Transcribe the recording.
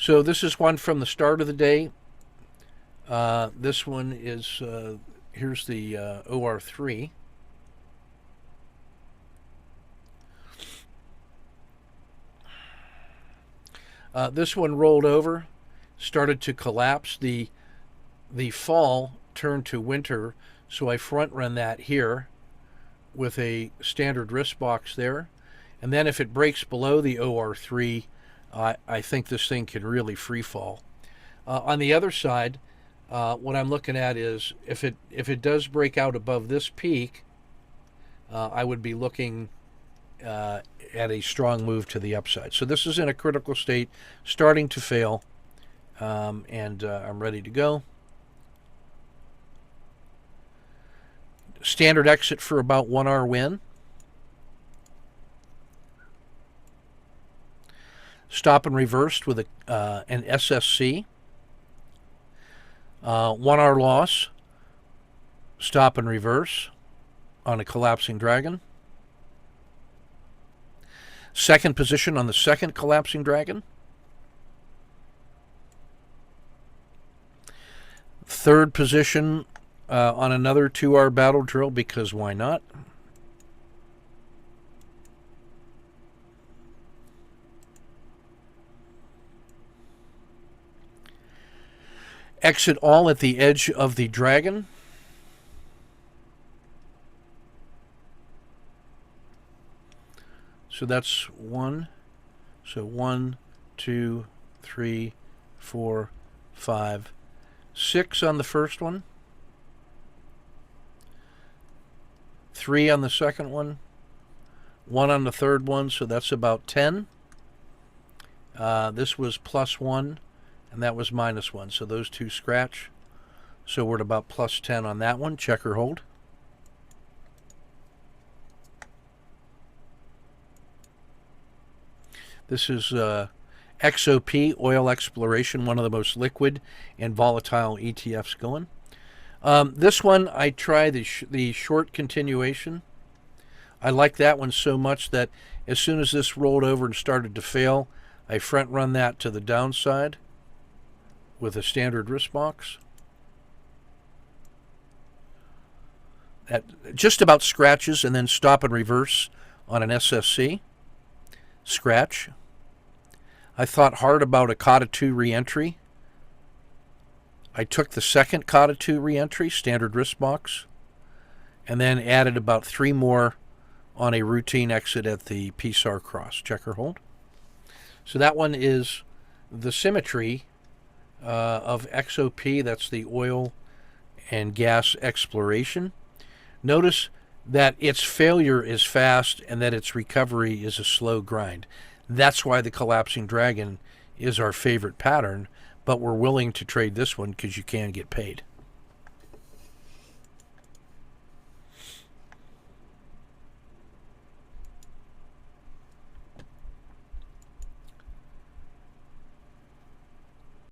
So this is one from the start of the day. This one is, here's the OR3. This one rolled over, started to collapse. The fall turned to winter, so I front run that here with a standard risk box there. And then if it breaks below the OR3, I think this thing can really free fall. On the other side, what I'm looking at is if it does break out above this peak, I would be looking at a strong move to the upside. So this is in a critical state, starting to fail, and I'm ready to go. Standard exit for about 1 hour win. Stop and reversed with an SSC. 1 hour loss. Stop and reverse on a collapsing dragon. Second position on the second collapsing dragon. Third position on another 2-hour battle drill, because why not? Exit all at the edge of the dragon. So that's 1. So 1, 2, 3, 4, 5, 6 on the first one. 3 on the second one. 1 on the third one, so that's about 10. This was +1, and that was -1. So those two scratch. So we're at about +10 on that one. Check or hold. This is XOP, Oil Exploration, one of the most liquid and volatile ETFs going. This one, I try the short continuation. I like that one so much that as soon as this rolled over and started to fail, I front run that to the downside with a standard risk box. That just about scratches, and then stop and reverse on an SSC. Scratch. I thought hard about a COTA 2 reentry. I took the second COTA 2 reentry, standard risk box, and then added about 3 more on a routine exit at the PSAR cross. Check or hold. So that one is the symmetry of XOP. That's the oil and gas exploration. Notice that its failure is fast and that its recovery is a slow grind. That's why the collapsing dragon is our favorite pattern, but we're willing to trade this one because you can get paid.